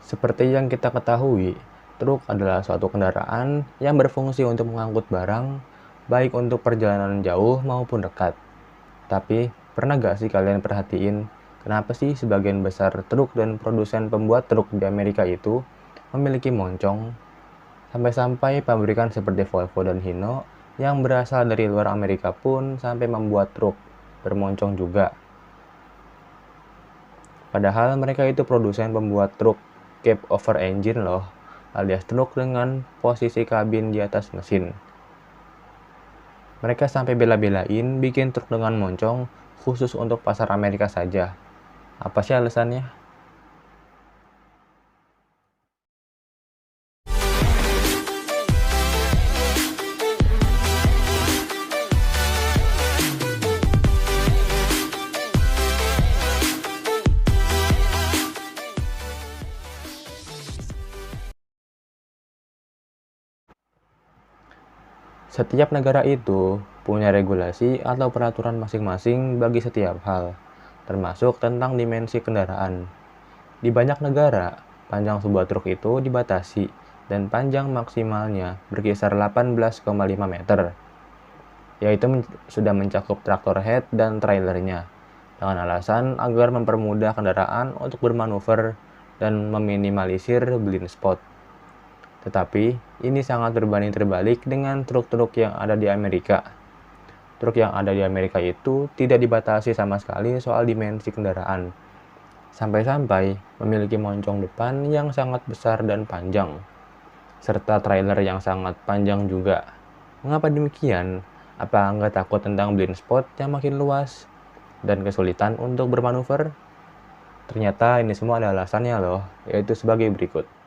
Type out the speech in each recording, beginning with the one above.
Seperti yang kita ketahui, truk adalah suatu kendaraan yang berfungsi untuk mengangkut barang, baik untuk perjalanan jauh maupun dekat. Tapi, pernah gak sih kalian perhatiin, kenapa sih sebagian besar truk dan produsen pembuat truk di Amerika itu memiliki moncong? Sampai-sampai pabrikan seperti Volvo dan Hino yang berasal dari luar Amerika pun sampai membuat truk bermoncong juga. Padahal mereka itu produsen pembuat truk cab over engine loh, alias truk dengan posisi kabin di atas mesin. Mereka sampai bela-belain bikin truk dengan moncong khusus untuk pasar Amerika saja. Apa sih alasannya? Setiap negara itu punya regulasi atau peraturan masing-masing bagi setiap hal, termasuk tentang dimensi kendaraan. Di banyak negara, panjang sebuah truk itu dibatasi dan panjang maksimalnya berkisar 18,5 meter, yaitu sudah mencakup traktor head dan trailernya, dengan alasan agar mempermudah kendaraan untuk bermanuver dan meminimalisir blind spot. Tetapi, ini sangat berbanding terbalik dengan truk-truk yang ada di Amerika. Truk yang ada di Amerika itu tidak dibatasi sama sekali soal dimensi kendaraan. Sampai-sampai memiliki moncong depan yang sangat besar dan panjang, serta trailer yang sangat panjang juga. Mengapa demikian? Apa Anda takut tentang blind spot yang makin luas dan kesulitan untuk bermanuver? Ternyata ini semua ada alasannya loh, yaitu sebagai berikut.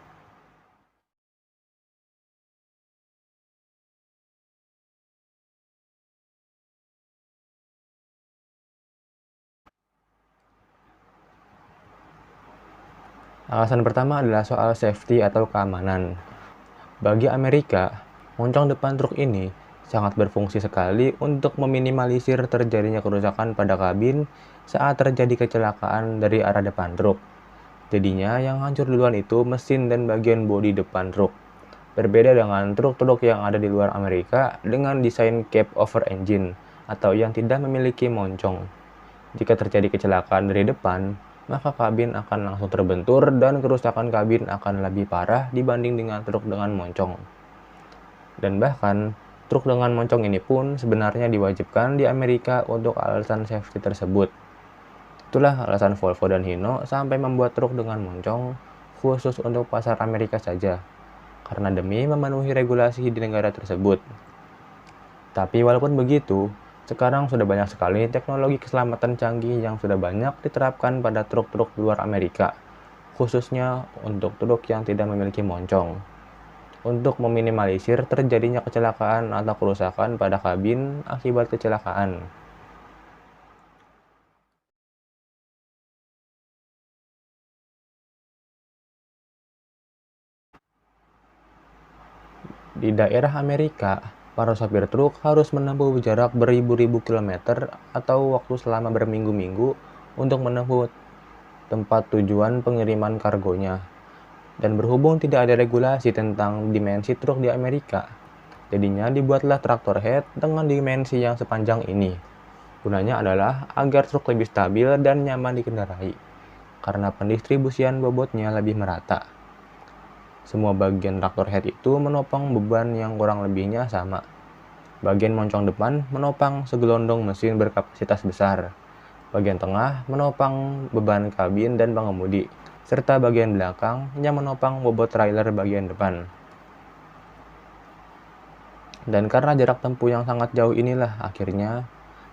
Alasan pertama adalah soal safety atau keamanan. Bagi Amerika, moncong depan truk ini sangat berfungsi sekali untuk meminimalisir terjadinya kerusakan pada kabin saat terjadi kecelakaan dari arah depan truk. Jadinya yang hancur duluan itu mesin dan bagian bodi depan truk. Berbeda dengan truk-truk yang ada di luar Amerika dengan desain cab over engine atau yang tidak memiliki moncong. Jika terjadi kecelakaan dari depan, maka kabin akan langsung terbentur dan kerusakan kabin akan lebih parah dibanding dengan truk dengan moncong. Dan bahkan, truk dengan moncong ini pun sebenarnya diwajibkan di Amerika untuk alasan safety tersebut. Itulah alasan Volvo dan Hino sampai membuat truk dengan moncong khusus untuk pasar Amerika saja, karena demi memenuhi regulasi di negara tersebut. Tapi walaupun begitu, sekarang sudah banyak sekali teknologi keselamatan canggih yang sudah banyak diterapkan pada truk-truk luar Amerika, khususnya untuk truk yang tidak memiliki moncong, untuk meminimalisir terjadinya kecelakaan atau kerusakan pada kabin akibat kecelakaan. Di daerah Amerika, para sopir truk harus menempuh jarak beribu-ribu kilometer atau waktu selama berminggu-minggu untuk menempuh tempat tujuan pengiriman kargonya. Dan berhubung tidak ada regulasi tentang dimensi truk di Amerika, jadinya dibuatlah traktor head dengan dimensi yang sepanjang ini. Gunanya adalah agar truk lebih stabil dan nyaman dikendarai, karena pendistribusian bobotnya lebih merata. Semua bagian traktor head itu menopang beban yang kurang lebihnya sama. Bagian moncong depan menopang segelondong mesin berkapasitas besar. Bagian tengah menopang beban kabin dan pengemudi, serta bagian belakang yang menopang bobot trailer bagian depan. Dan karena jarak tempuh yang sangat jauh inilah akhirnya,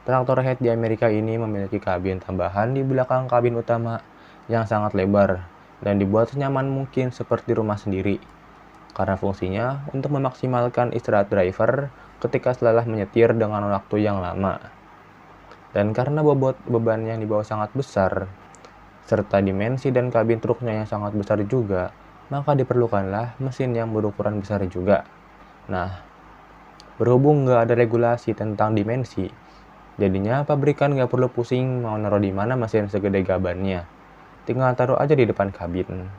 traktor head di Amerika ini memiliki kabin tambahan di belakang kabin utama yang sangat lebar dan dibuat senyaman mungkin seperti rumah sendiri, karena fungsinya untuk memaksimalkan istirahat driver ketika setelah menyetir dengan waktu yang lama. Dan karena bobot beban yang dibawa sangat besar, serta dimensi dan kabin truknya yang sangat besar juga, maka diperlukanlah mesin yang berukuran besar juga. Nah, berhubung nggak ada regulasi tentang dimensi, jadinya pabrikan nggak perlu pusing mau naruh di mana mesin segede gabannya. Tinggal taruh aja di depan kabin.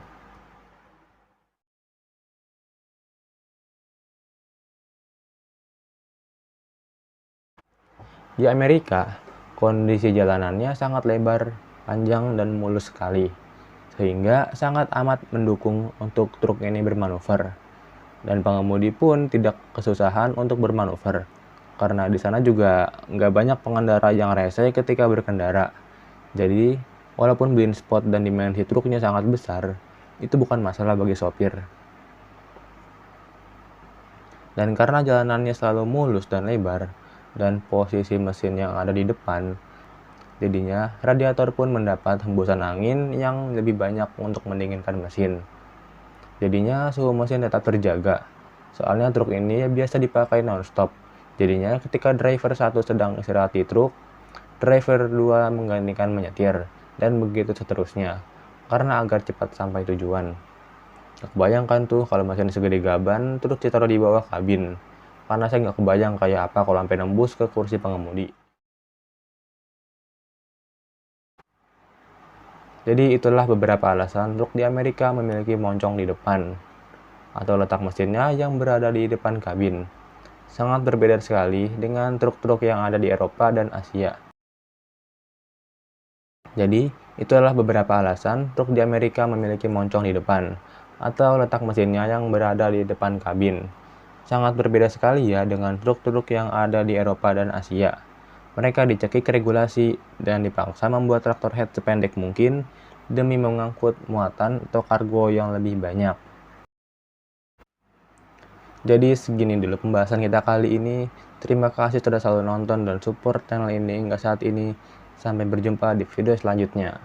Di Amerika, kondisi jalanannya sangat lebar, panjang, dan mulus sekali, sehingga sangat amat mendukung untuk truk ini bermanuver. Dan pengemudi pun tidak kesusahan untuk bermanuver, karena di sana juga nggak banyak pengendara yang rese ketika berkendara. Jadi, walaupun blind spot dan dimensi truknya sangat besar, itu bukan masalah bagi sopir. Dan karena jalanannya selalu mulus dan lebar, dan posisi mesin yang ada di depan, jadinya radiator pun mendapat hembusan angin yang lebih banyak untuk mendinginkan mesin. Jadinya suhu mesin tetap terjaga. Soalnya truk ini biasa dipakai non-stop. Jadinya ketika driver 1 sedang istirahat di truk, driver 2 menggantikan menyetir, dan begitu seterusnya. Karena agar cepat sampai tujuan. Bayangkan tuh kalau mesin segede gaban terus ditaruh di bawah kabin. Karena saya nggak kebayang kayak apa kalau sampai nembus ke kursi pengemudi. Jadi itulah beberapa alasan truk di Amerika memiliki moncong di depan, atau letak mesinnya yang berada di depan kabin. Sangat berbeda sekali dengan truk-truk yang ada di Eropa dan Asia. Jadi, itulah beberapa alasan truk di Amerika memiliki moncong di depan, atau letak mesinnya yang berada di depan kabin. Sangat berbeda sekali ya dengan truk-truk yang ada di Eropa dan Asia. Mereka dicekik regulasi dan dipaksa membuat traktor head sependek mungkin demi mengangkut muatan atau kargo yang lebih banyak. Jadi segini dulu pembahasan kita kali ini. Terima kasih sudah selalu nonton dan support channel ini hingga saat ini. Sampai berjumpa di video selanjutnya.